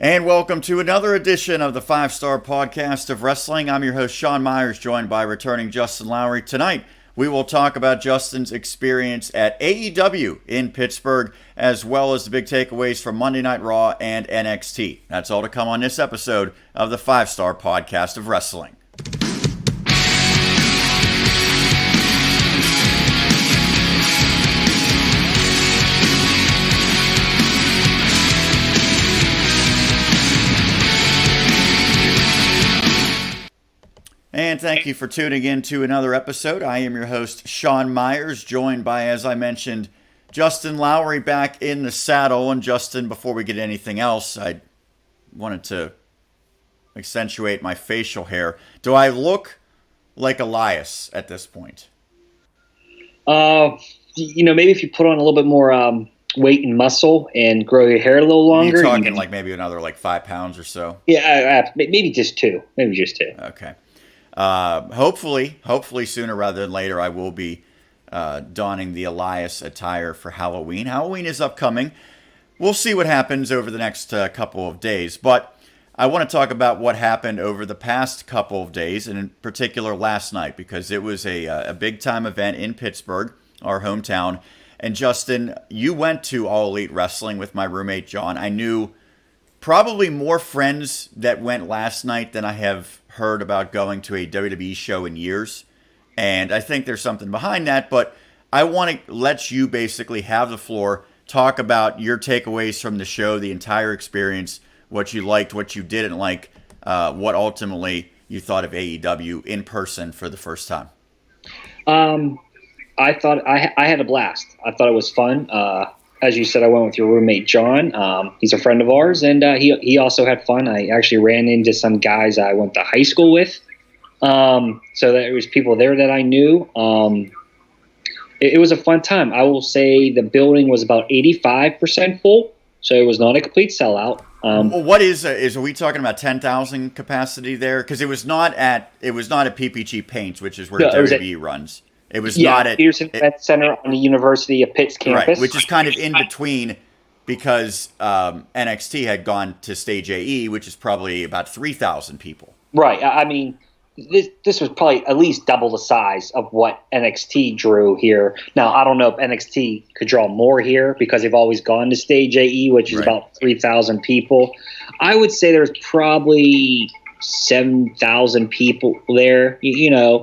And welcome to another edition of the 5-Star Podcast of Wrestling. I'm your host, Sean Meyers, joined by returning Justin Lowery. Tonight, we will talk about Justin's experience at AEW in Pittsburgh, as well as the big takeaways from Monday Night Raw and NXT. That's all to come on this episode of the 5-Star Podcast of Wrestling. And thank you for tuning in to another episode. I am your host, Sean Meyers, joined by, as I mentioned, Justin Lowery back in the saddle. And Justin, before we get anything else, I wanted to accentuate my facial hair. Do I look like Elias at this point? Maybe if you put on a little bit more weight and muscle and grow your hair a little longer. You're talking like maybe another 5 pounds or so? Yeah, maybe just two. Maybe just two. Okay. Hopefully sooner rather than later, I will be donning the Elias attire for Halloween. Halloween is upcoming. We'll see what happens over the next couple of days. But I want to talk about what happened over the past couple of days, and in particular last night, because it was a big-time event in Pittsburgh, our hometown. And Justin, you went to All Elite Wrestling with my roommate, John. I knew probably more friends that went last night than I have heard about going to a WWE show in years. And I think there's something behind that, but I want to let you basically have the floor, talk about your takeaways from the show, the entire experience, what you liked, what you didn't like, what ultimately you thought of AEW in person for the first time. I thought I had a blast. I thought it was fun. As you said, I went with your roommate, John. He's a friend of ours, and he also had fun. I actually ran into some guys I went to high school with. So there was people there that I knew. It was a fun time. I will say the building was about 85% full, so it was not a complete sellout. What are we talking about 10,000 capacity there? Because it was not at PPG Paints, which is where WWE runs. It was not at Peterson Event Center on the University of Pitt's campus. Right, which is kind of in between because NXT had gone to Stage AE, which is probably about 3,000 people. Right. I mean, this was probably at least double the size of what NXT drew here. Now, I don't know if NXT could draw more here because they've always gone to Stage AE, which is about 3,000 people. I would say there's probably 7,000 people there,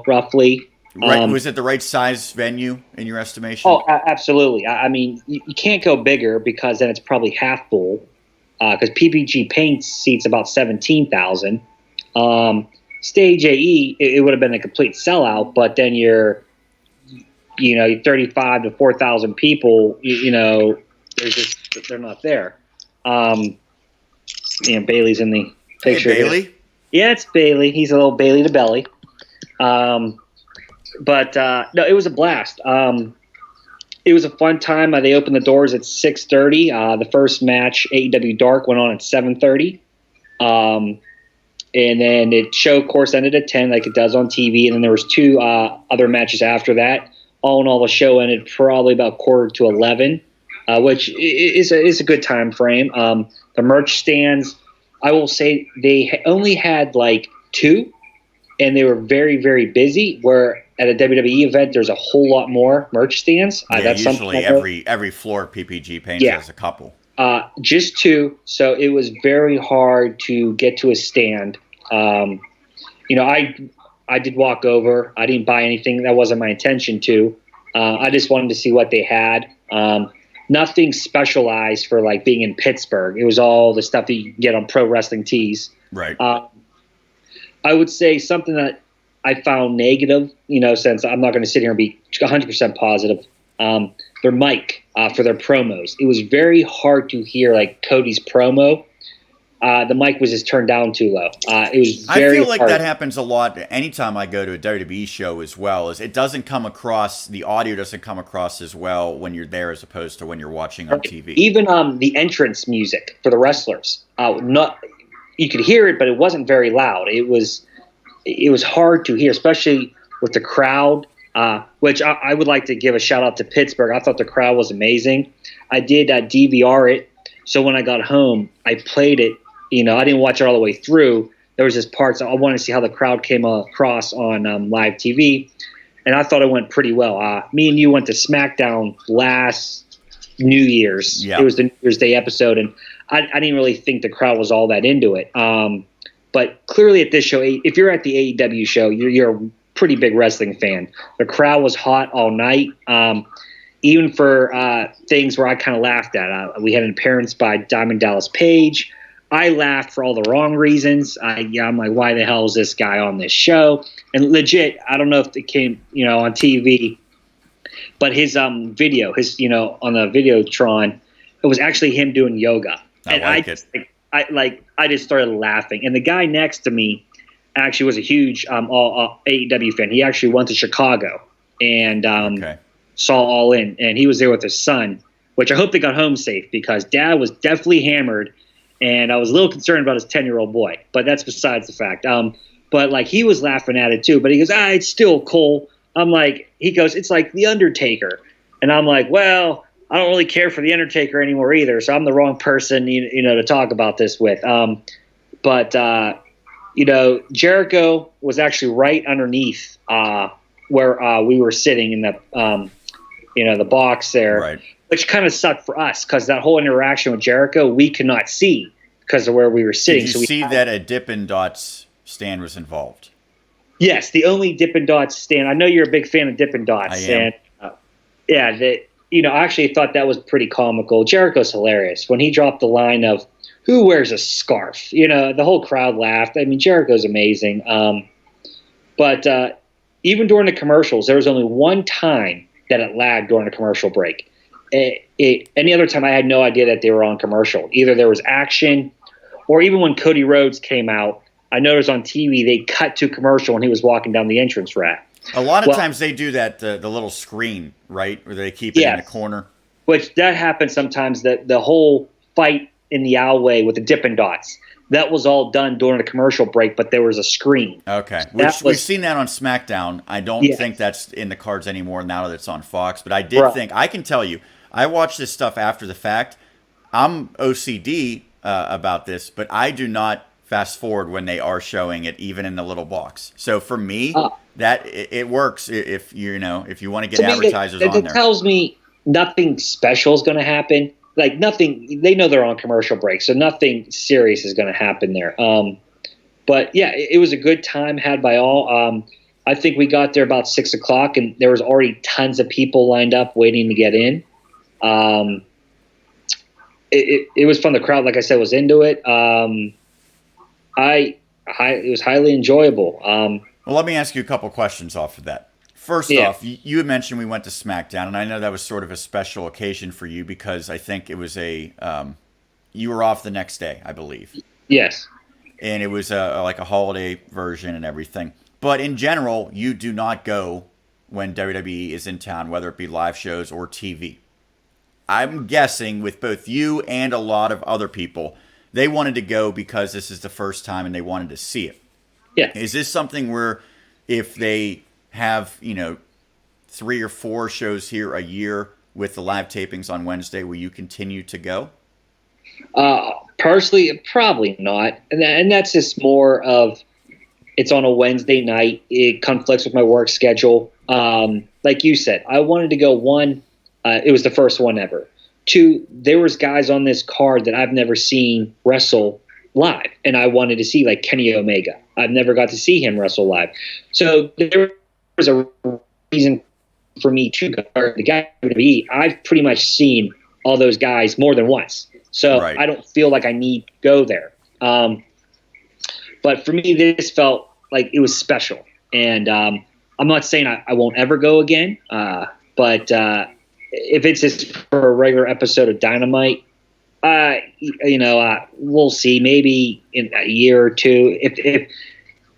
roughly. Right. Was it the right size venue in your estimation? Oh, absolutely. I mean, you can't go bigger because then it's probably half full. Because PPG Paint seats about 17,000. Stage AE, it would have been a complete sellout, but then you're 35 to 4,000 people. They're not there. Bailey's in the picture. Hey, Bailey? Yeah, it's Bailey. He's a little Bailey to belly. But no, it was a blast. It was a fun time. They opened the doors at 6:30. The first match, AEW Dark, went on at 7:30. And then the show, of course, ended at 10, like it does on TV. And then there was two other matches after that. All in all, the show ended probably about 10:45, which is a good time frame. The merch stands, I will say, they only had two, and they were very, very busy. Where at a WWE event, there's a whole lot more merch stands. That's usually every floor at PPG Paints has a couple. Just two, so it was very hard to get to a stand. I did walk over. I didn't buy anything. That wasn't my intention to. I just wanted to see what they had. Nothing specialized for being in Pittsburgh. It was all the stuff that you can get on Pro Wrestling Tees. Right. I would say something that I found negative, since I'm not going to sit here and be 100% positive. Their mic for their promos. It was very hard to hear Cody's promo. The mic was just turned down too low. It was very I feel like hard. that happens a lot anytime I go to a WWE show as well. Is it doesn't come across, the audio doesn't come across as well when you're there as opposed to when you're watching on TV. Even the entrance music for the wrestlers, you could hear it, but it wasn't very loud. It was hard to hear, especially with the crowd. Which I would like to give a shout out to Pittsburgh. I thought the crowd was amazing. I did DVR it, so when I got home, I played it I didn't watch it all the way through. There was just parts I wanted to see how the crowd came across on live TV, and I thought it went pretty well. Me and you went to SmackDown last New Year's. Yeah. It was the New Year's Day episode, and I didn't really think the crowd was all that into it. But clearly at this show, if you're at the AEW show, you're a pretty big wrestling fan. The crowd was hot all night. Even for things where I kind of laughed at. We had an appearance by Diamond Dallas Page. I laughed for all the wrong reasons. I'm like, why the hell is this guy on this show? And legit, I don't know if it came, on TV, but his video, on the Videotron, it was actually him doing yoga. I just started laughing. And the guy next to me actually was a huge AEW fan. He actually went to Chicago and saw All In, and he was there with his son, which I hope they got home safe because Dad was definitely hammered. And I was a little concerned about his 10-year-old boy, but that's besides the fact. But like he was laughing at it too, but he goes, it's still cool. He goes, it's like The Undertaker. And I'm like, well, I don't really care for The Undertaker anymore either. So I'm the wrong person, to talk about this with. But Jericho was actually right underneath where we were sitting in the, the box there. Right. Which kind of sucked for us because that whole interaction with Jericho we could not see because of where we were sitting. Did you see that a Dippin' Dots stand was involved? Yes, the only Dippin' Dots stand. I know you're a big fan of Dippin' Dots. I am. And I actually thought that was pretty comical. Jericho's hilarious. When he dropped the line of, who wears a scarf? The whole crowd laughed. I mean, Jericho's amazing. But even during the commercials, there was only one time that it lagged during a commercial break. Any other time I had no idea that they were on commercial. Either there was action or even when Cody Rhodes came out, I noticed on TV they cut to commercial when he was walking down the entrance ramp. A lot of times they do that, the little screen, right? Where they keep it in the corner. Which that happens sometimes, that the whole fight in the alleyway with the Dippin' Dots, that was all done during a commercial break, but there was a screen. Okay. We've seen that on SmackDown. I don't think that's in the cards anymore now that it's on Fox, but I did think, I can tell you, I watch this stuff after the fact. I'm OCD about this, but I do not fast forward when they are showing it, even in the little box. So for me, that it works if you want to get advertisers on there. It tells me nothing special is going to happen. Like nothing, they know they're on commercial break, so nothing serious is going to happen there. But yeah, it was a good time had by all. I think we got there about 6 o'clock, and there was already tons of people lined up waiting to get in. It was fun. The crowd, like I said, was into it. It was highly enjoyable. Well, let me ask you a couple questions off of that. First off, you had mentioned we went to SmackDown, and I know that was sort of a special occasion for you because I think it was you were off the next day, I believe. Yes. And it was like a holiday version and everything. But in general, you do not go when WWE is in town, whether it be live shows or TV. I'm guessing with both you and a lot of other people, they wanted to go because this is the first time and they wanted to see it. Yeah. Is this something where if they have, 3 or 4 shows here a year with the live tapings on Wednesday, will you continue to go? Personally, probably not. And that's just more of, it's on a Wednesday night. It conflicts with my work schedule. Like you said, I wanted to go. One, it was the first one ever. 2, there was guys on this card that I've never seen wrestle live, and I wanted to see, like Kenny Omega. I've never got to see him wrestle live. So there was a reason for me to go. The guy I've pretty much seen all those guys more than once. So I don't feel like I need to go there. But for me, this felt like it was special. And I'm not saying I won't ever go again, but if it's just for a regular episode of Dynamite, we'll see. Maybe in a year or 2,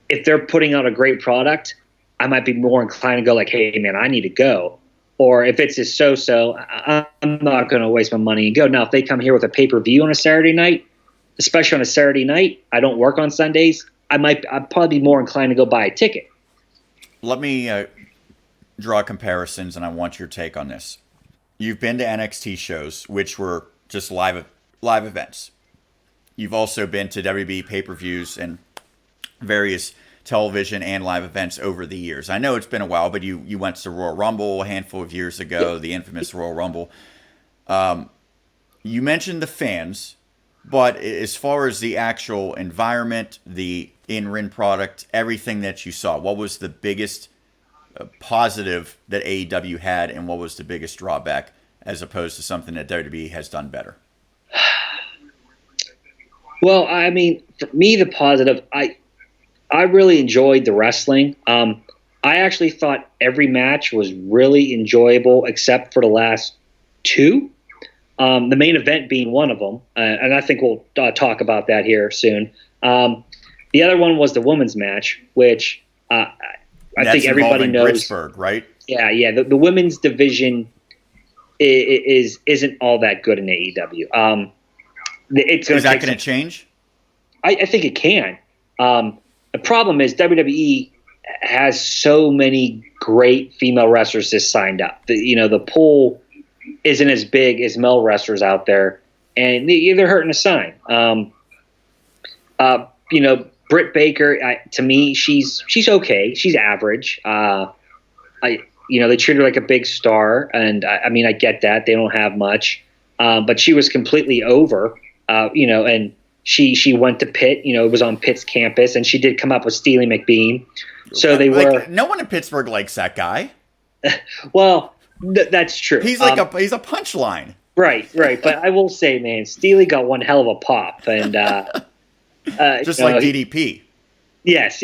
if they're putting out a great product, I might be more inclined to go like, hey, man, I need to go. Or if it's just so-so, I'm not going to waste my money and go. Now, if they come here with a pay-per-view on a Saturday night, especially on a Saturday night, I don't work on Sundays, I'd probably be more inclined to go buy a ticket. Let me draw comparisons, and I want your take on this. You've been to NXT shows, which were just live events. you've also been to WB pay-per-views and various television and live events over the years. I know it's been a while, but you went to Royal Rumble a handful of years ago, the infamous Royal Rumble. You mentioned the fans, but as far as the actual environment, the in-ring product, everything that you saw, what was the biggest positive that AEW had, and what was the biggest drawback as opposed to something that WWE has done better? Well, I mean, for me, the positive, I really enjoyed the wrestling. I actually thought every match was really enjoyable except for the last two. The main event being one of them, and I think we'll talk about that here soon. The other one was the women's match, which I think everybody knows. Pittsburgh, right? Yeah. The women's division isn't all that good in AEW. Is that going to change? I think it can. The problem is WWE has so many great female wrestlers just signed up. The pool isn't as big as male wrestlers out there, and they're hurting a sign. Britt Baker, to me, she's okay. She's average. They treat her like a big star, and I get that they don't have much, but she was completely over. And she went to Pitt. It was on Pitt's campus, and she did come up with Steely McBean. So they were. No one in Pittsburgh likes that guy. Well, that's true. He's he's a punchline. Right. But I will say, man, Steely got one hell of a pop, and just like DDP. Yes.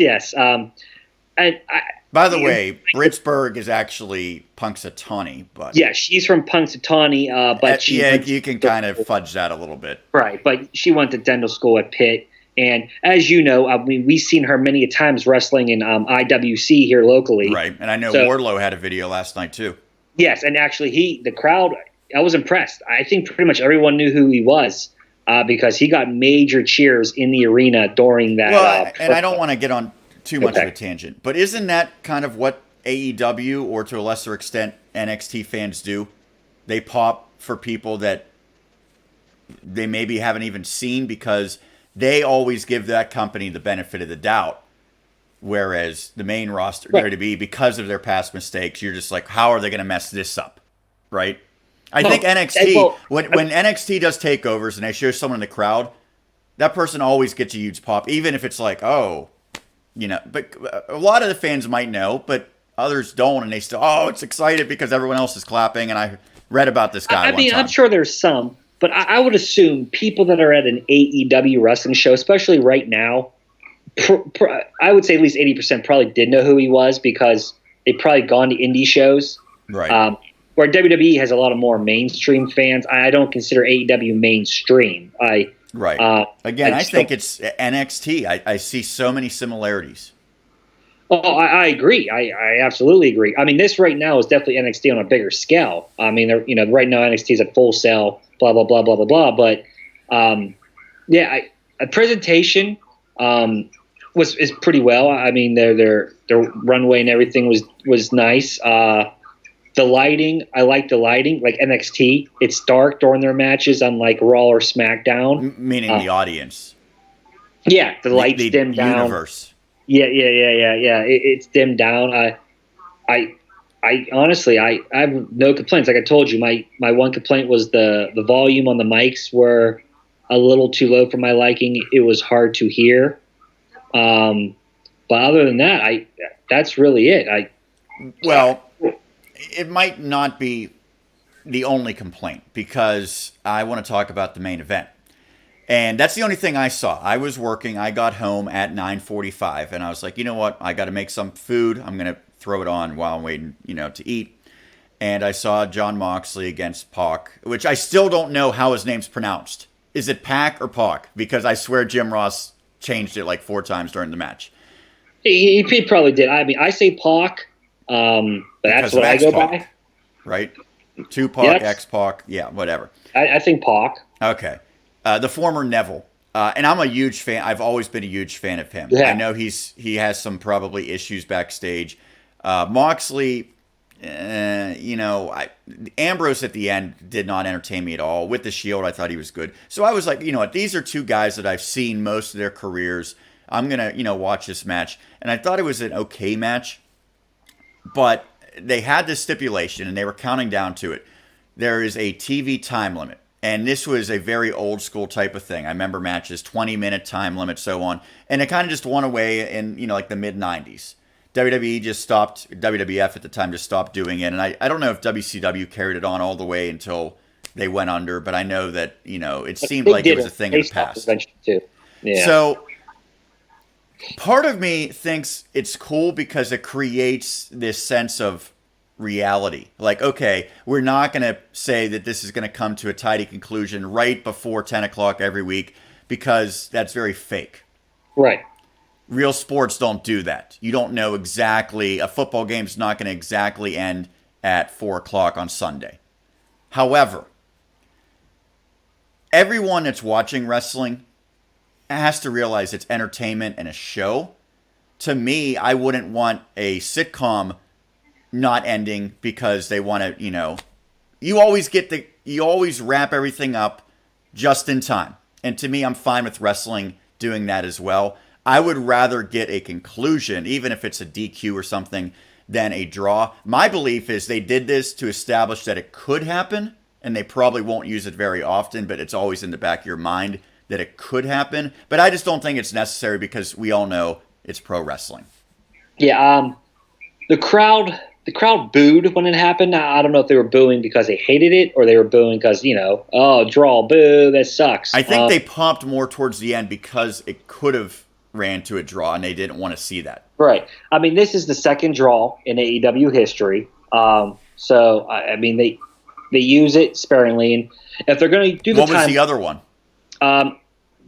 By the way, Pittsburgh is actually Punxsutawney, but yeah, she's from Punxsutawney, but you can kind of fudge that a little bit, right? But she went to dental school at Pitt, and as you know, we've seen her many times wrestling in IWC here locally, right? And I know Wardlow had a video last night too. Yes, and actually, the crowd, I was impressed. I think pretty much everyone knew who he was because he got major cheers in the arena during that. Well, and I don't want to get on too much of a tangent, but isn't that kind of what AEW, or to a lesser extent NXT fans do? They pop for people that they maybe haven't even seen because they always give that company the benefit of the doubt, whereas the main roster, WWE, because of their past mistakes, you're just like, how are they going to mess this up, right? I think NXT, when NXT does takeovers and they show someone in the crowd, that person always gets a huge pop, even if it's like, but a lot of the fans might know, but others don't, and they still, it's excited because everyone else is clapping, and I read about this guy one time. I'm sure there's some, but I would assume people that are at an AEW wrestling show, especially right now, I would say at least 80% probably did know who he was because they've probably gone to indie shows. Right. Where WWE has a lot of more mainstream fans. I don't consider AEW mainstream. Right. Again, I think it's NXT. I see so many similarities. Oh, I agree. I absolutely agree. I mean, this right now is definitely NXT on a bigger scale. I mean, right now NXT is at Full Sail, blah blah blah blah blah blah. But a presentation is pretty well. I mean, their runway and everything was nice. The lighting, I like the lighting. Like NXT, it's dark during their matches, unlike Raw or SmackDown. Meaning the audience. Yeah, the lights dim down. Universe. Yeah. It's dimmed down. I honestly, I have no complaints. Like I told you, my one complaint was the volume on the mics were a little too low for my liking. It was hard to hear. But other than that, that's really it. It might not be the only complaint because I want to talk about the main event. And that's the only thing I saw. I was working. I got home at 9:45, and I was like, you know what? I got to make some food. I'm going to throw it on while I'm waiting, to eat. And I saw Jon Moxley against Pac, which I still don't know how his name's pronounced. Is it Pac or Pac? Because I swear Jim Ross changed it like 4 times during the match. He probably did. I mean, I say Pac, but that's what I go by. Right? Tupac, X-Pac, yeah, whatever. I think Pac. Okay. The former Neville. And I'm a huge fan. I've always been a huge fan of him. Yeah. I know he has some probably issues backstage. Moxley, Ambrose at the end did not entertain me at all. With the Shield, I thought he was good. So I was like, you know what? These are two guys that I've seen most of their careers. I'm going to, watch this match. And I thought it was an okay match. But they had this stipulation, and they were counting down to it. There is a TV time limit. And this was a very old school type of thing. I remember matches, 20-minute time limit, so on. And it kind of just went away in, like the mid-90s. WWE just stopped, WWF at the time just stopped doing it. And I don't know if WCW carried it on all the way until they went under, but I know that, it seemed like it was a thing in the past. Too. Yeah. So part of me thinks it's cool because it creates this sense of reality. Like, okay, we're not going to say that this is going to come to a tidy conclusion right before 10 o'clock every week because that's very fake. Right. Real sports don't do that. You don't know exactly. A football game's not going to exactly end at 4 o'clock on Sunday. However, everyone that's watching wrestling has to realize it's entertainment and a show. To me, I wouldn't want a sitcom not ending because they want to, you always wrap everything up just in time. And to me, I'm fine with wrestling doing that as well. I would rather get a conclusion, even if it's a DQ or something, than a draw. My belief is they did this to establish that it could happen, and they probably won't use it very often, but it's always in the back of your mind that it could happen. But I just don't think it's necessary because we all know it's pro wrestling. Yeah, the crowd booed when it happened. I don't know if they were booing because they hated it or they were booing because, draw, boo, that sucks. I think they popped more towards the end because it could have ran to a draw and they didn't want to see that. Right. I mean, this is the second draw in AEW history. So, they use it sparingly. And if they're going to do what was the other one?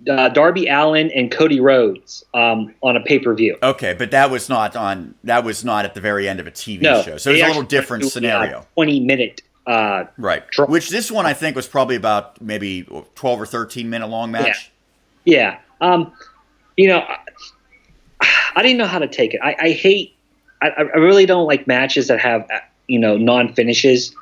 Darby Allin and Cody Rhodes on a pay-per-view. Okay, but that was not at the very end of a TV show. So it was a little different scenario. 20-minute right. draw. Which this one I think was probably about maybe 12 or 13 minute long match. Yeah. I didn't know how to take it. I really don't like matches that have non-finishes.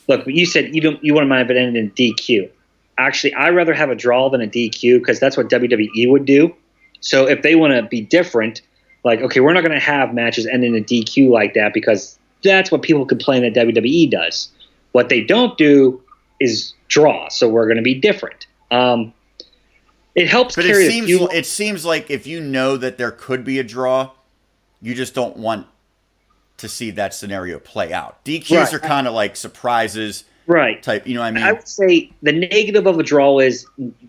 Look, you said you wouldn't mind if it ended in DQ. Actually, I'd rather have a draw than a DQ because that's what WWE would do. So if they want to be different, like, okay, we're not going to have matches end in a DQ like that because that's what people complain that WWE does. What they don't do is draw, so we're going to be different. It helps but carry it seems like if you know that there could be a draw, you just don't want to see that scenario play out. DQs are kind of like surprises. Right. Type, you know what I mean? I would say the negative of a draw is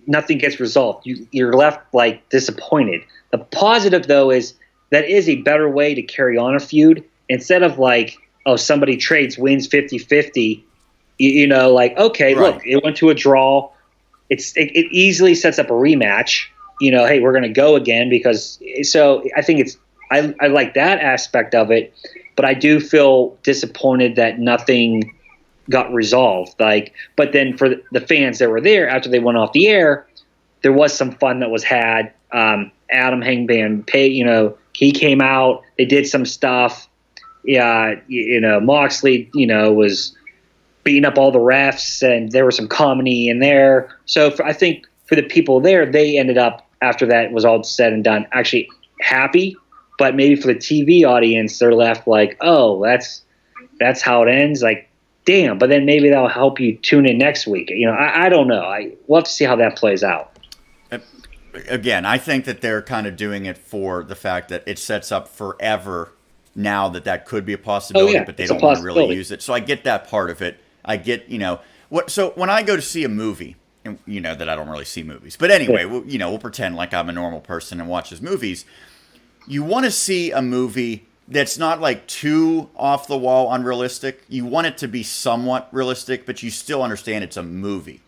nothing gets resolved. You're left like disappointed. The positive though is that is a better way to carry on a feud instead of like, oh, somebody trades, wins 50-50. Okay, right. Look, it went to a draw. It easily sets up a rematch. Hey, we're going to go again because so I think I like that aspect of it, but I do feel disappointed that nothing got resolved. But then for the fans that were there after they went off the air, there was some fun that was had. Adam Hangman Page, he came out. They did some stuff. Yeah, Moxley, was beating up all the refs, and there was some comedy in there. So I think for the people there, they ended up after that was all said and done, actually happy. But maybe for the TV audience, they're left like, oh, that's how it ends. Like, damn, but then maybe that'll help you tune in next week. I don't know. We'll have to see how that plays out. Again, I think that they're kind of doing it for the fact that it sets up forever now that could be a possibility, but they don't want to really use it. So I get that part of it. I get, so when I go to see a movie, and that I don't really see movies, but anyway, we'll pretend like I'm a normal person and watches movies. You want to see a movie that's not like too off the wall unrealistic. You want it to be somewhat realistic, but you still understand it's a movie.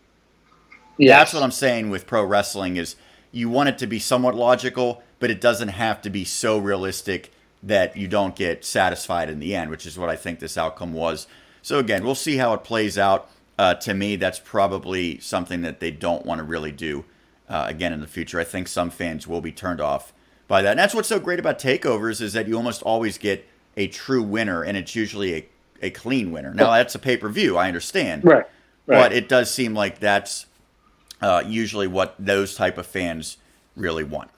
Yes. That's what I'm saying with pro wrestling is you want it to be somewhat logical, but it doesn't have to be so realistic that you don't get satisfied in the end, which is what I think this outcome was. So again, we'll see how it plays out. To me, that's probably something that they don't want to really do again in the future. I think some fans will be turned off by that. And that's what's so great about takeovers is that you almost always get a true winner, and it's usually a clean winner. Now, that's a pay-per-view, I understand. Right. But it does seem like that's usually what those type of fans really want.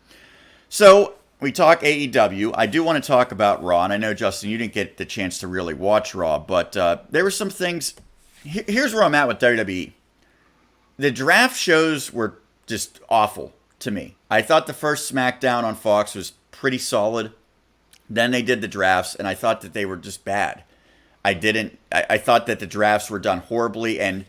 So we talk AEW. I do want to talk about Raw, and I know, Justin, you didn't get the chance to really watch Raw, but there were some things. Here's where I'm at with WWE. The draft shows were just awful to me. I thought the first SmackDown on Fox was pretty solid. Then they did the drafts, and I thought that they were just bad. I thought that the drafts were done horribly, and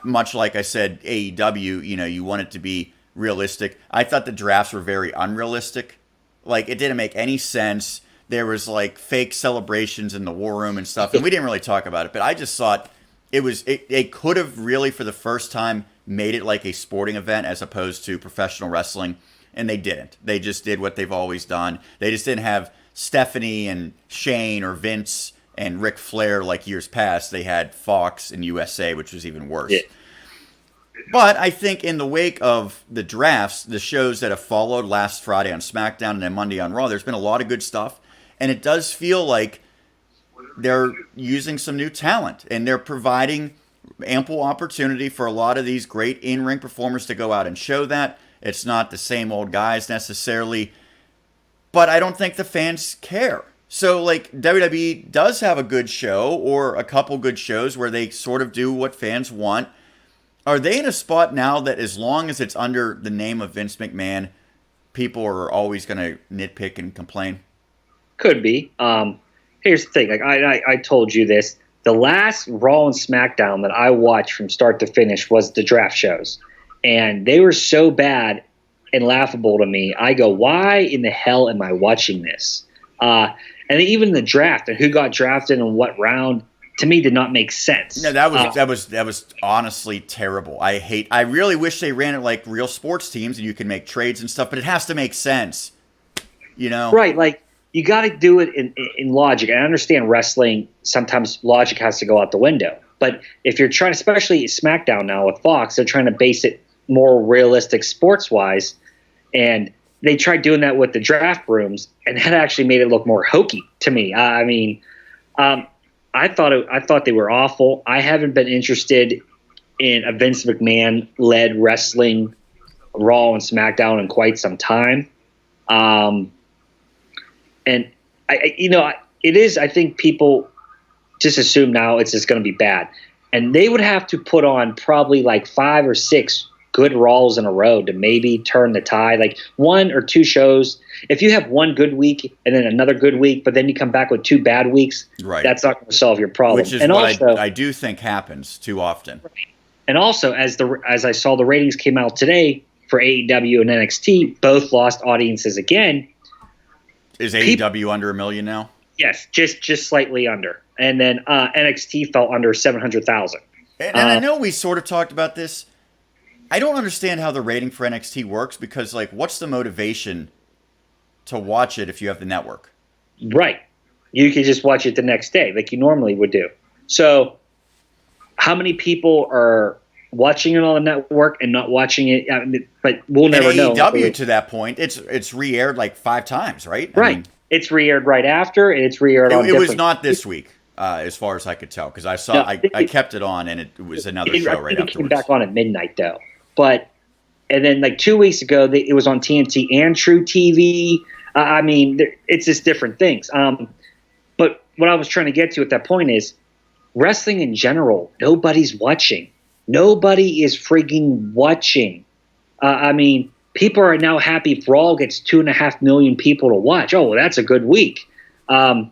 much like I said, AEW, you want it to be realistic. I thought the drafts were very unrealistic. Like, it didn't make any sense. There was, like, fake celebrations in the War Room and stuff, and we didn't really talk about it, but I just thought it could have really, for the first time, made it like a sporting event as opposed to professional wrestling, and they didn't. They just did what they've always done. They just didn't have Stephanie and Shane or Vince and Ric Flair like years past. They had Fox and USA, which was even worse. Yeah. But I think in the wake of the drafts, the shows that have followed last Friday on SmackDown and then Monday on Raw, there's been a lot of good stuff, and it does feel like they're using some new talent, and they're providing ample opportunity for a lot of these great in-ring performers to go out and show that. It's not the same old guys necessarily, but I don't think the fans care. So, like, WWE does have a good show or a couple good shows where they sort of do what fans want. Are they in a spot now that as long as it's under the name of Vince McMahon, people are always going to nitpick and complain? Could be. Here's the thing. Like I told you this. The last Raw and SmackDown that I watched from start to finish was the draft shows. And they were so bad and laughable to me. I go, why in the hell am I watching this? And even the draft and who got drafted in what round, to me, did not make sense. No, that was honestly terrible. I really wish they ran it like real sports teams and you can make trades and stuff, but it has to make sense. Right, like, you got to do it in logic. I understand wrestling, sometimes logic has to go out the window. But if you're trying, especially SmackDown now with Fox, they're trying to base it more realistic sports-wise. And they tried doing that with the draft rooms, and that actually made it look more hokey to me. I thought they were awful. I haven't been interested in a Vince McMahon-led wrestling Raw and SmackDown in quite some time. And I think people just assume now it's just going to be bad. And they would have to put on probably like 5 or 6 good Raws in a row to maybe turn the tide. Like 1 or 2 shows. If you have one good week and then another good week, but then you come back with 2 bad weeks, right, that's not going to solve your problem. Which is what I do think happens too often. Right. And also, as I saw the ratings came out today for AEW and NXT, both lost audiences again. Is AEW under 1 million now? Yes, just slightly under. And then NXT fell under 700,000. And I know we sort of talked about this. I don't understand how the rating for NXT works because, like, what's the motivation to watch it if you have the network? Right. You can just watch it the next day like you normally would do. So how many people are watching it on the network and not watching it? But we'll never know. AEW, to that point, it's re-aired like 5 times, right? Right. I mean, it's re-aired right after, and it's re-aired on It was not this week, as far as I could tell, because I kept it on, and it was another show right afterwards. It came back on at midnight, though. And then like 2 weeks ago, it was on TNT and True TV. It's just different things. But what I was trying to get to at that point is wrestling in general, nobody's watching. Nobody is freaking watching. People are now happy if Raw gets 2.5 million people to watch. Oh, well, that's a good week. That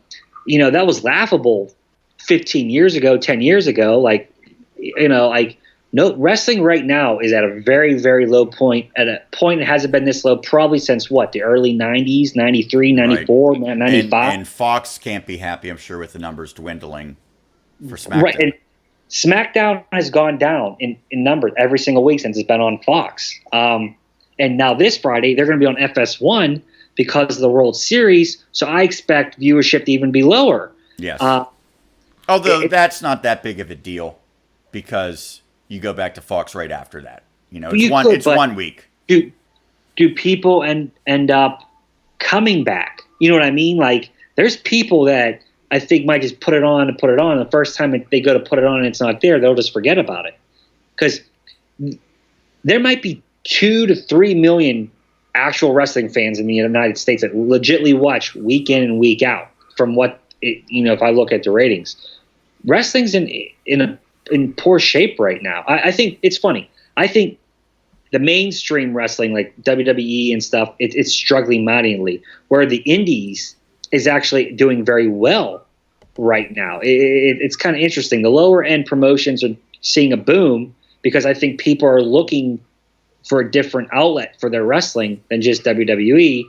was laughable 15 years ago, 10 years ago. No, wrestling right now is at a very, very low point. At a point it hasn't been this low probably since the early 90s, 93, 94, right. 95. And Fox can't be happy, I'm sure, with the numbers dwindling for SmackDown. Right, and SmackDown has gone down in numbers every single week since it's been on Fox. And now this Friday, they're going to be on FS1 because of the World Series, so I expect viewership to even be lower. Yes. Although that's not that big of a deal because you go back to Fox right after that. It's 1 week. Do people end up coming back? You know what I mean? Like, there's people that I think might just put it on and put it on. The first time they go to put it on and it's not there, they'll just forget about it. Because there might be 2 to 3 million actual wrestling fans in the United States that legitimately watch week in and week out. From what if I look at the ratings, wrestling's in poor shape right now. I think it's funny. I think the mainstream wrestling, like WWE and stuff, it's struggling mightily, where the indies is actually doing very well right now. It's kind of interesting. The lower end promotions are seeing a boom because I think people are looking for a different outlet for their wrestling than just WWE.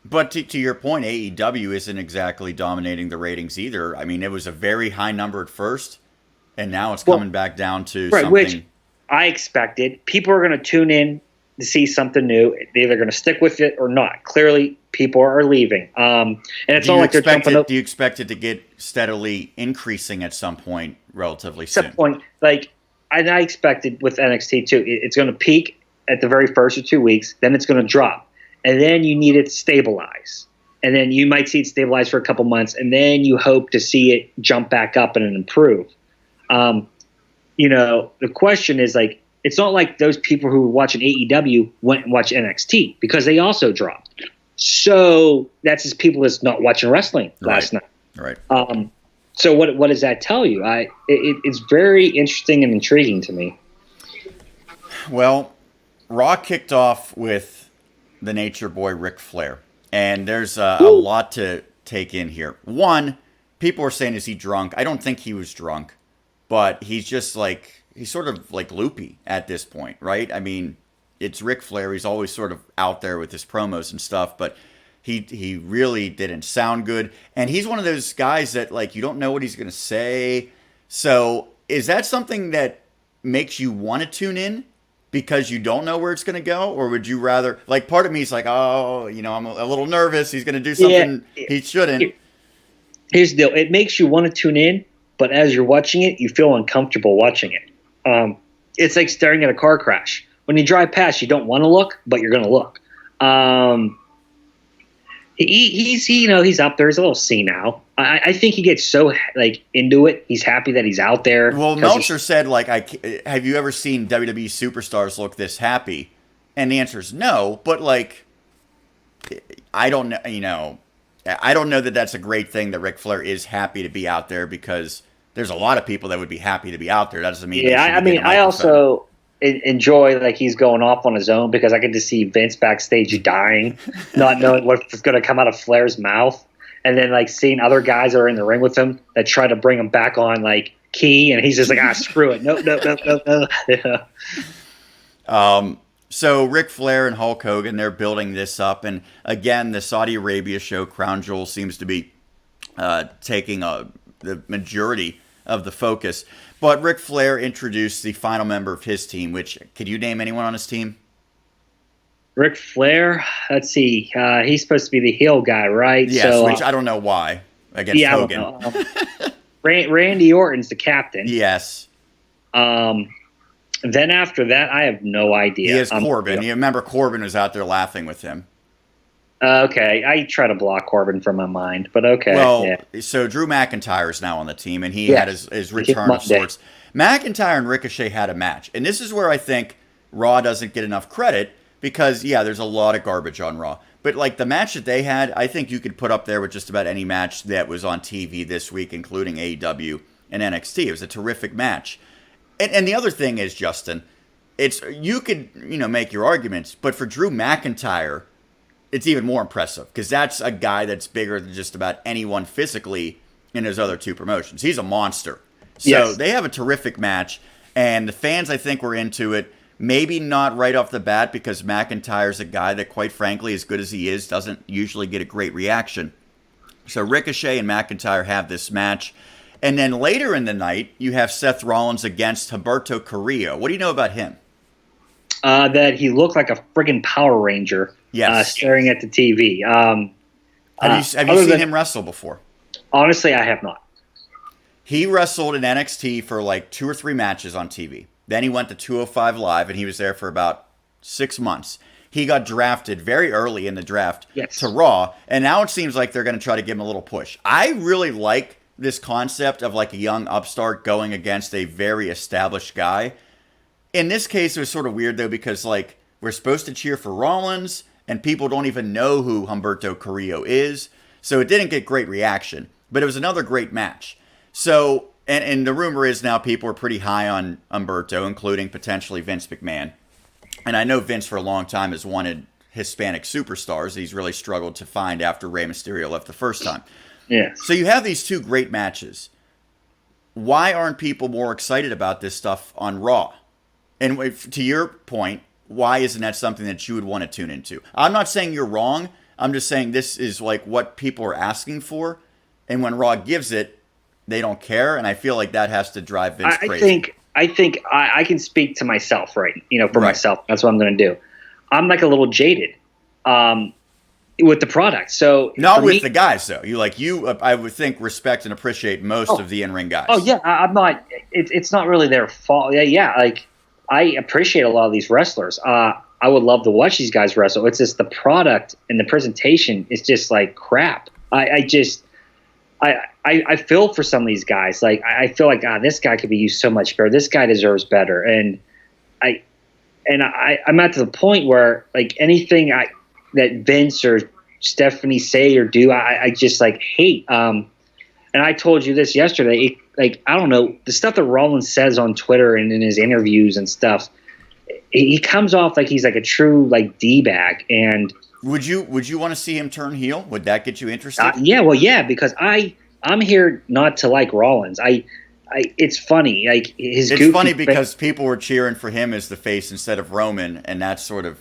But to your point, AEW isn't exactly dominating the ratings either. I mean, it was a very high number at first, and now it's coming back down to something. Which I expected. People are going to tune in to see something new. They're either going to stick with it or not. Clearly, people are leaving. And it's not like they're jumping up. Do you expect it to get steadily increasing at some point relatively soon? At some point, and I expected with NXT too. It's going to peak at the very first or 2 weeks. Then it's going to drop. And then you need it to stabilize. And then you might see it stabilize for a couple months. And then you hope to see it jump back up and improve. The question is, like, it's not like those people who were watching AEW went and watched NXT because they also dropped. So that's just people that's not watching wrestling last night. Right. So what does that tell you? It's very interesting and intriguing to me. Well, Raw kicked off with the Nature Boy Ric Flair, and there's a lot to take in here. One, people are saying, is he drunk? I don't think he was drunk, but he's just he's sort of like loopy at this point, right? I mean, it's Ric Flair. He's always sort of out there with his promos and stuff, but he really didn't sound good. And he's one of those guys that, you don't know what he's going to say. So is that something that makes you want to tune in because you don't know where it's going to go? Or would you rather, part of me is like, oh, I'm a little nervous. He's going to do something he shouldn't. Here's the deal. It makes you want to tune in, but as you're watching it, you feel uncomfortable watching it. It's like staring at a car crash. When you drive past, you don't want to look, but you're going to look. He's up there. He's a little senile. I think he gets so into it. He's happy that he's out there. Well, Meltzer said, have you ever seen WWE superstars look this happy? And the answer is no. But I don't know. I don't know that that's a great thing that Ric Flair is happy to be out there, because there's a lot of people that would be happy to be out there. That doesn't mean. Yeah, I also enjoy he's going off on his own, because I get to see Vince backstage dying, not knowing what's going to come out of Flair's mouth, and then seeing other guys that are in the ring with him that try to bring him back on key, and he's just screw it, no. So Ric Flair and Hulk Hogan, they're building this up, and again, the Saudi Arabia show Crown Jewel seems to be taking the majority of the focus. But Ric Flair introduced the final member of his team, which, could you name anyone on his team? Ric Flair? Let's see. He's supposed to be the heel guy, right? Yes, so, which I don't know why, against Hogan. I don't know. Randy Orton's the captain. Yes. Then after that, I have no idea. He has Corbin. You remember Corbin was out there laughing with him. Okay, I try to block Corbin from my mind, but okay. Well, so Drew McIntyre is now on the team, and he had his return of sorts. McIntyre and Ricochet had a match, and this is where I think Raw doesn't get enough credit, because, there's a lot of garbage on Raw. But, the match that they had, I think you could put up there with just about any match that was on TV this week, including AEW and NXT. It was a terrific match. And the other thing is, Justin, you could, make your arguments, but for Drew McIntyre, it's even more impressive, because that's a guy that's bigger than just about anyone physically in his other two promotions. He's a monster. So they have a terrific match, and the fans, I think, were into it. Maybe not right off the bat, because McIntyre's a guy that, quite frankly, as good as he is, doesn't usually get a great reaction. So Ricochet and McIntyre have this match. And then later in the night, you have Seth Rollins against Humberto Carrillo. What do you know about him? That he looked like a friggin' Power Ranger. Yes. Staring at the TV. Have you seen him wrestle before? Honestly, I have not. He wrestled in NXT for 2 or 3 matches on TV. Then he went to 205 Live, and he was there for about 6 months. He got drafted very early in the draft Yes. to Raw, and now it seems like they're going to try to give him a little push. I really like this concept of like a young upstart going against a very established guy. In this case, it was sort of weird though, because like we're supposed to cheer for Rollins, and people don't even know who Humberto Carrillo is, so it didn't get great reaction. But it was another great match. So, and the rumor is now people are pretty high on Humberto, including potentially Vince McMahon. And I know Vince for a long time has wanted Hispanic superstars. He's really struggled to find after Rey Mysterio left the first time. Yeah. So you have these two great matches. Why aren't people more excited about this stuff on Raw? And to your point, why isn't that something that you would want to tune into? I'm not saying you're wrong. I'm just saying this is like what people are asking for. And when Raw gives it, they don't care. And I feel like that has to drive Vince crazy. I think I can speak to myself, right? For Right. myself. That's what I'm going to do. I'm like a little jaded with the product. So Not for with me, the guys, though. I would think, respect and appreciate most of the in-ring guys. Oh yeah, I'm not. It's not really their fault. Yeah. Like I appreciate a lot of these wrestlers. I would love to watch these guys wrestle. It's just the product and the presentation is just like crap. I feel for some of these guys. Like I feel like this guy could be used so much better. This guy deserves better. And I'm at to the point where like anything that Vince or Stephanie say or do, I just like hate. And I told you this yesterday. Like I don't know, the stuff that Rollins says on Twitter and in his interviews and stuff. He comes off like he's like a true like D-bag. And Would you want to see him turn heel? Would that get you interested? yeah, because I'm here not to like Rollins. It's funny, like his. It's funny because people were cheering for him as the face instead of Roman, and that sort of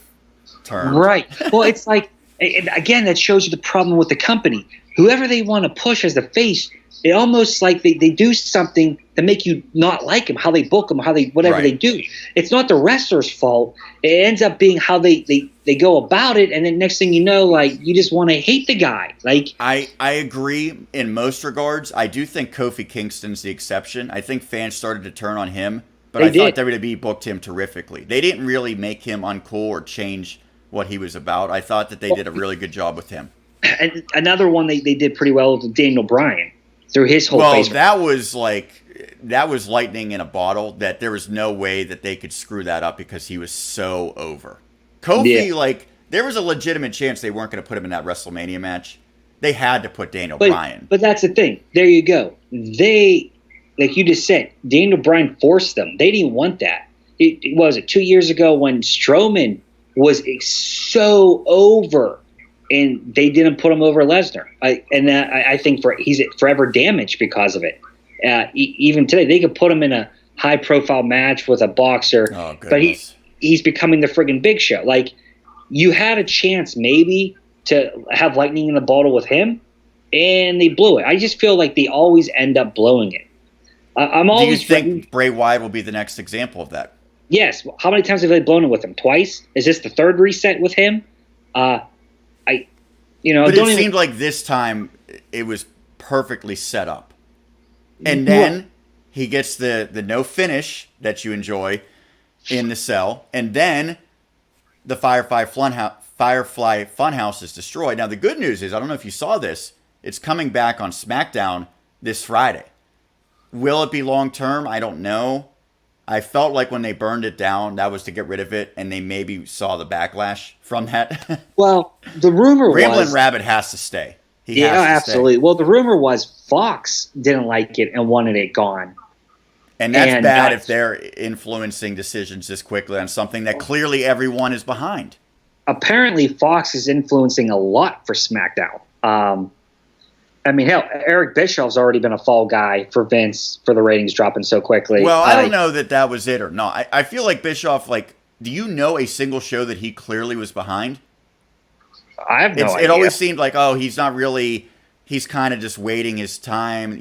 turned. Right. Well, it's like, and again, that shows you the problem with the company. Whoever they want to push as the face, it almost like they do something to make you not like him, how they book him, whatever Right. they do. It's not the wrestler's fault. It ends up being how they go about it, and then next thing you know, like you just want to hate the guy. Like I agree in most regards. I do think Kofi Kingston's the exception. I think fans started to turn on him, but I thought WWE booked him terrifically. They didn't really make him uncool or change what he was about. I thought that they did a really good job with him. And another one they did pretty well with Daniel Bryan through his whole Well, face. that was lightning in a bottle. That there was no way that they could screw that up because he was so over. Kofi, like, there was a legitimate chance they weren't going to put him in that WrestleMania match. They had to put Daniel Bryan. But that's the thing. There you go. They, like you just said, Daniel Bryan forced them. They didn't want that. It was 2 years ago when Strowman was so over, and they didn't put him over Lesnar. I think he's forever damaged because of it. Even today, they could put him in a high-profile match with a boxer, but he's becoming the friggin' Big Show. Like, you had a chance maybe to have lightning in the bottle with him, and they blew it. I just feel like they always end up blowing it. Do you think Bray Wyatt will be the next example of that? Yes. How many times have they blown it with him? Twice? Is this the third reset with him? But it seemed like this time it was perfectly set up. And then he gets the no finish that you enjoy in the cell, and then the Firefly Funhouse is destroyed. Now, the good news is, I don't know if you saw this, it's coming back on SmackDown this Friday. Will it be long-term? I don't know. I felt like when they burned it down, that was to get rid of it, and they maybe saw the backlash from that. Well, the rumor was... Ramblin' Rabbit has to stay. Absolutely. Stay. Well, the rumor was Fox didn't like it and wanted it gone. And that's bad if they're influencing decisions this quickly on something that clearly everyone is behind. Apparently, Fox is influencing a lot for SmackDown. I mean, hell, Eric Bischoff's already been a fall guy for Vince for the ratings dropping so quickly. Well, I don't know that was it or not. I feel like Bischoff, like, do you know a single show that he clearly was behind? I have no idea. It always seemed like, he's not really, he's kind of just waiting his time,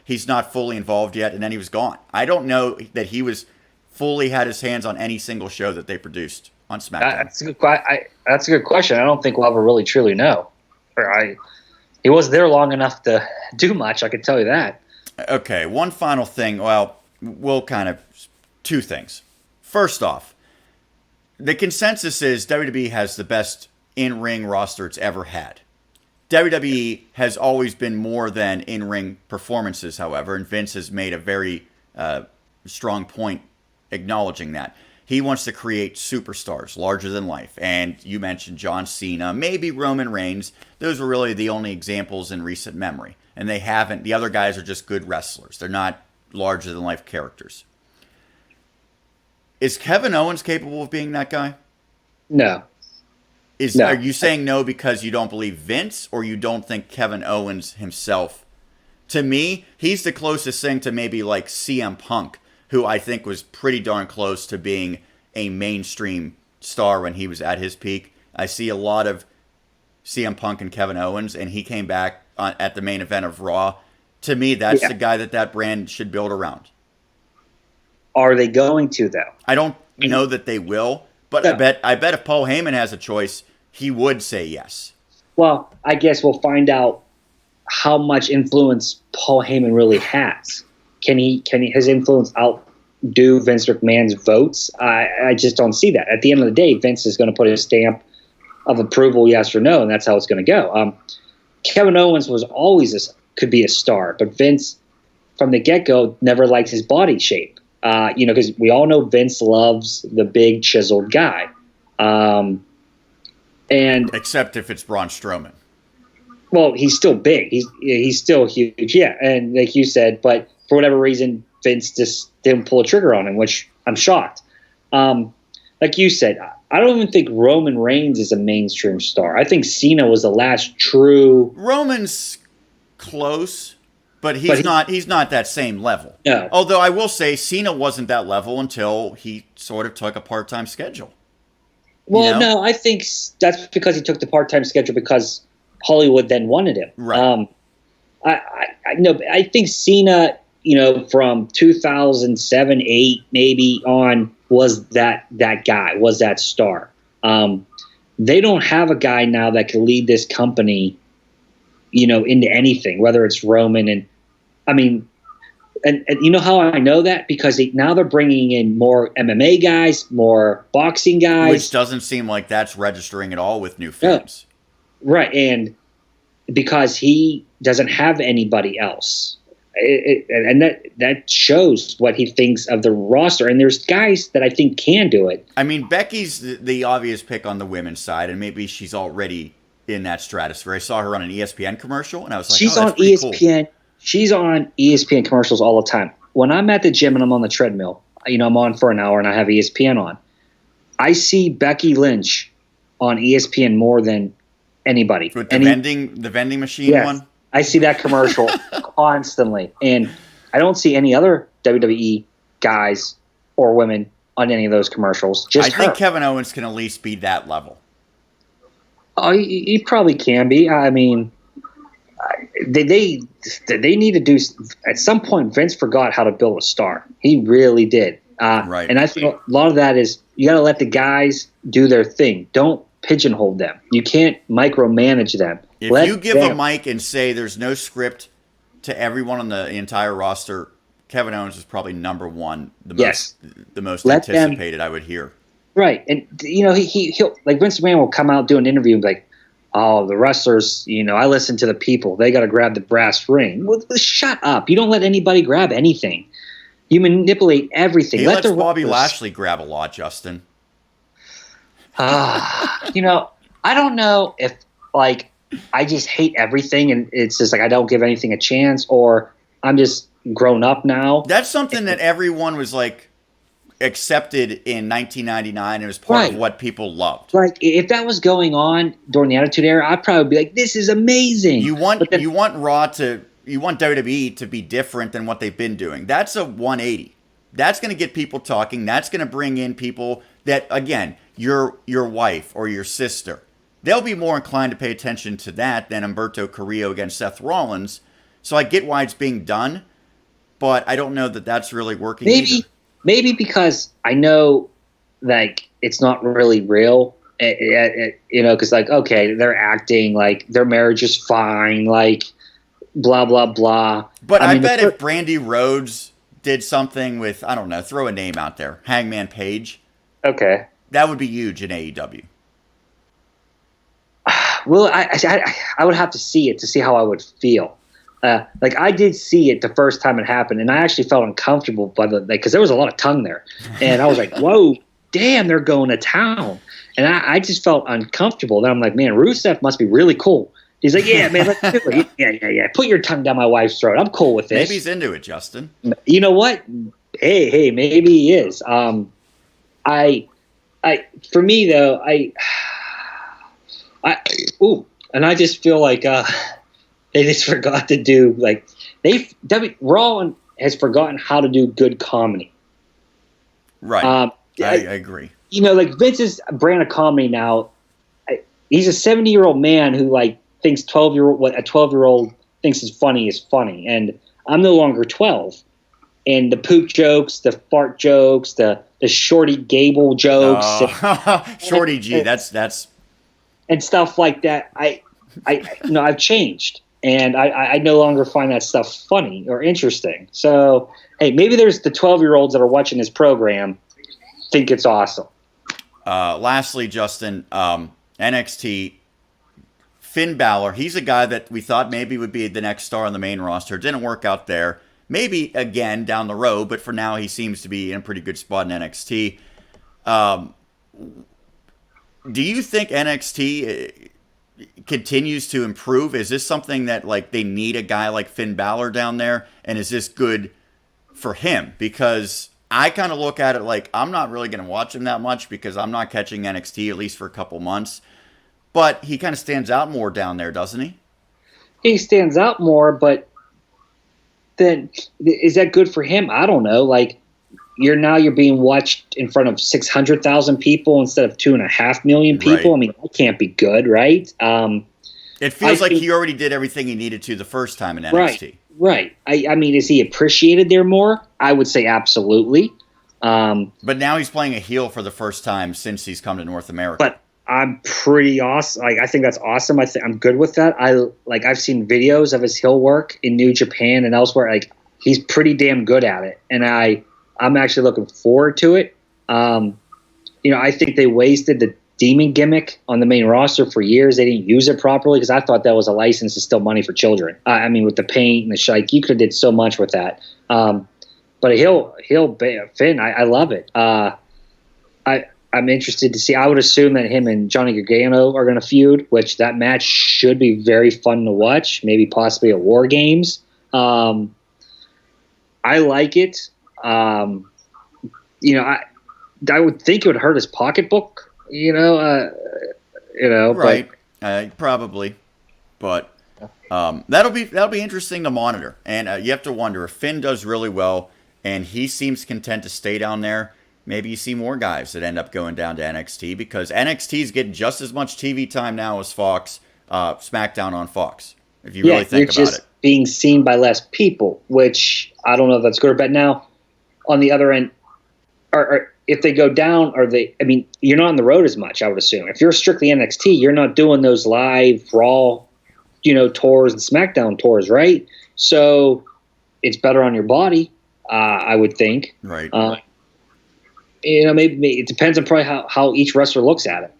he's not fully involved yet, and then he was gone. I don't know that he was fully had his hands on any single show that they produced on SmackDown. That's a good question. I don't think we'll ever really truly know. He wasn't there long enough to do much, I can tell you that. Okay, one final thing. Well, we'll two things. First off, the consensus is WWE has the best in-ring roster it's ever had. WWE has always been more than in-ring performances, however, and Vince has made a very strong point acknowledging that. He wants to create superstars, larger than life. And you mentioned John Cena, maybe Roman Reigns. Those were really the only examples in recent memory. And they haven't, the other guys are just good wrestlers. They're not larger than life characters. Is Kevin Owens capable of being that guy? No. Are you saying no because you don't believe Vince, or you don't think Kevin Owens himself? To me, he's the closest thing to maybe like CM Punk, who I think was pretty darn close to being a mainstream star when he was at his peak. I see a lot of CM Punk and Kevin Owens, and he came back at the main event of Raw. To me, that's the guy that brand should build around. Are they going to, though? I don't know that they will, but I bet if Paul Heyman has a choice, he would say yes. Well, I guess we'll find out how much influence Paul Heyman really has. Can his influence outdo Vince McMahon's votes? I just don't see that. At the end of the day, Vince is going to put his stamp of approval, yes or no, and that's how it's going to go. Kevin Owens was always could be a star, but Vince, from the get-go, never liked his body shape. Because we all know Vince loves the big chiseled guy. And except if it's Braun Strowman. Well, he's still big. He's still huge. Yeah, and like you said, but for whatever reason, Vince just didn't pull a trigger on him, which I'm shocked. Like you said, I don't even think Roman Reigns is a mainstream star. I think Cena was the last true. Roman's close, but he's not that same level. No. Although I will say Cena wasn't that level until he sort of took a part-time schedule. Well, no, I think that's because he took the part-time schedule because Hollywood then wanted him. Right. I think Cena, from 2007, 8 maybe on was that guy, was that star. They don't have a guy now that can lead this company, into anything, whether it's Roman and you know how I know that? Because now they're bringing in more MMA guys, more boxing guys. Which doesn't seem like that's registering at all with new fans. Yeah. Right, and because he doesn't have anybody else. And that shows what he thinks of the roster. And there's guys that I think can do it. I mean, Becky's the obvious pick on the women's side, and maybe she's already in that stratosphere. I saw her on an ESPN commercial, and I was like, she's oh, on ESPN. Cool. She's on ESPN commercials all the time. When I'm at the gym and I'm on the treadmill, I'm on for an hour and I have ESPN on. I see Becky Lynch on ESPN more than anybody. With the vending machine one? I see that commercial constantly. And I don't see any other WWE guys or women on any of those commercials. I think Kevin Owens can at least be that level. Oh, he probably can be. I mean, they need to do – at some point, Vince forgot how to build a star. He really did. Right. And I think a lot of that is you got to let the guys do their thing. Don't pigeonhole them. You can't micromanage them. If you give a mic and say there's no script to everyone on the entire roster, Kevin Owens is probably number one, the most anticipated, I would hear. Right. And, he'll like Vince McMahon will come out, do an interview and be like, oh, the wrestlers, I listen to the people. They got to grab the brass ring. Well, shut up. You don't let anybody grab anything. You manipulate everything. He lets Bobby Lashley grab a lot, Justin. I don't know if, I just hate everything and it's just I don't give anything a chance, or I'm just grown up now. That's something that everyone was accepted in 1999. It was part of what people loved. If that was going on during the Attitude Era, I'd probably be like, this is amazing. You want WWE to be different than what they've been doing. That's a 180. That's going to get people talking. That's going to bring in people that, again, your wife or your sister. They'll be more inclined to pay attention to that than Humberto Carrillo against Seth Rollins. So I get why it's being done, but I don't know that that's really working either. Maybe because I know it's not really real, because okay, they're acting their marriage is fine, blah, blah, blah. But I bet if Brandy Rhodes did something with, I don't know, throw a name out there, Hangman Page. Okay. that would be huge in AEW. Well, I would have to see it to see how I would feel. Like I did see it the first time it happened, and I actually felt uncomfortable because there was a lot of tongue there, and I was like, "Whoa, damn, they're going to town," and I just felt uncomfortable. Then I'm like, "Man, Rusev must be really cool." He's like, "Yeah, man, let's do it. Yeah. Put your tongue down my wife's throat. I'm cool with this." Maybe he's into it, Justin. You know what? Hey, maybe he is. For me though, and I just feel like they just forgot to do Raw has forgotten how to do good comedy. Right. I agree. You know, like Vince's brand of comedy now. He's a 70-year-old man who thinks a 12-year-old thinks is funny, and I'm no longer 12. And the poop jokes, the fart jokes, the Shorty Gable jokes, Shorty G. That's and stuff like that. I've changed, and I no longer find that stuff funny or interesting. So hey, maybe there's the 12-year-olds that are watching this program think it's awesome. Lastly, Justin, NXT. Finn Balor, he's a guy that we thought maybe would be the next star on the main roster. Didn't work out there. Maybe again down the road, but for now he seems to be in a pretty good spot in NXT. Do you think NXT continues to improve? Is this something that they need a guy like Finn Balor down there? And is this good for him? Because I kind of look at it I'm not really going to watch him that much because I'm not catching NXT at least for a couple months. But he kind of stands out more down there, doesn't he? He stands out more, but then is that good for him? I don't know. You're being watched in front of 600,000 people instead of 2.5 million people. Right. I mean, that can't be good, right? It feels like he already did everything he needed to the first time in NXT. Right. I mean, is he appreciated there more? I would say absolutely. But now he's playing a heel for the first time since he's come to North America. But I'm pretty awesome. I think that's awesome. I'm good with that. I've seen videos of his heel work in New Japan and elsewhere. He's pretty damn good at it, and I'm actually looking forward to it. I think they wasted the demon gimmick on the main roster for years. They didn't use it properly because I thought that was a license to steal money for children. I mean, with the paint and the shike, you could have did so much with that. But a heel Finn, I love it. I'm interested to see. I would assume that him and Johnny Gargano are going to feud, which that match should be very fun to watch, maybe possibly at War Games. I like it. I would think it would hurt his pocketbook, Right. Probably. But that'll be interesting to monitor. And you have to wonder if Finn does really well and he seems content to stay down there. Maybe you see more guys that end up going down to NXT because NXT's getting just as much TV time now as Fox, SmackDown on Fox. If you really think about it, being seen by less people, which I don't know if that's good or bad. Now, on the other end, or if they go down, you're not on the road as much. I would assume if you're strictly NXT, you're not doing those live Raw, tours and SmackDown tours, right? So it's better on your body, I would think. Right. Maybe it depends on probably how each wrestler looks at it.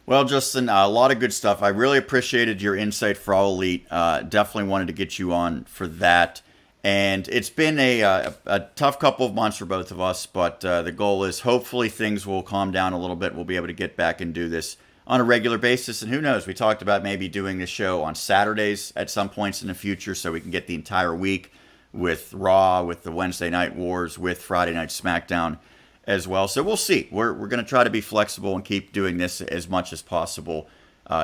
Well, Justin, a lot of good stuff. I really appreciated your insight for All Elite. Definitely wanted to get you on for that. And it's been a tough couple of months for both of us, but the goal is hopefully things will calm down a little bit. We'll be able to get back and do this on a regular basis. And who knows, we talked about maybe doing the show on Saturdays at some points in the future so we can get the entire week with Raw, with the Wednesday Night Wars, with Friday Night SmackDown as well. So we'll see. We're going to try to be flexible and keep doing this as much as possible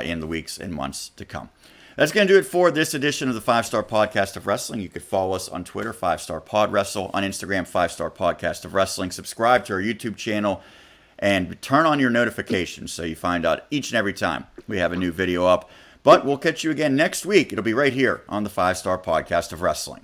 in the weeks and months to come. That's going to do it for this edition of the 5-Star Podcast of Wrestling. You could follow us on Twitter, 5-Star Pod Wrestle, on Instagram, 5-Star Podcast of Wrestling. Subscribe to our YouTube channel and turn on your notifications so you find out each and every time we have a new video up. But we'll catch you again next week. It'll be right here on the 5-Star Podcast of Wrestling.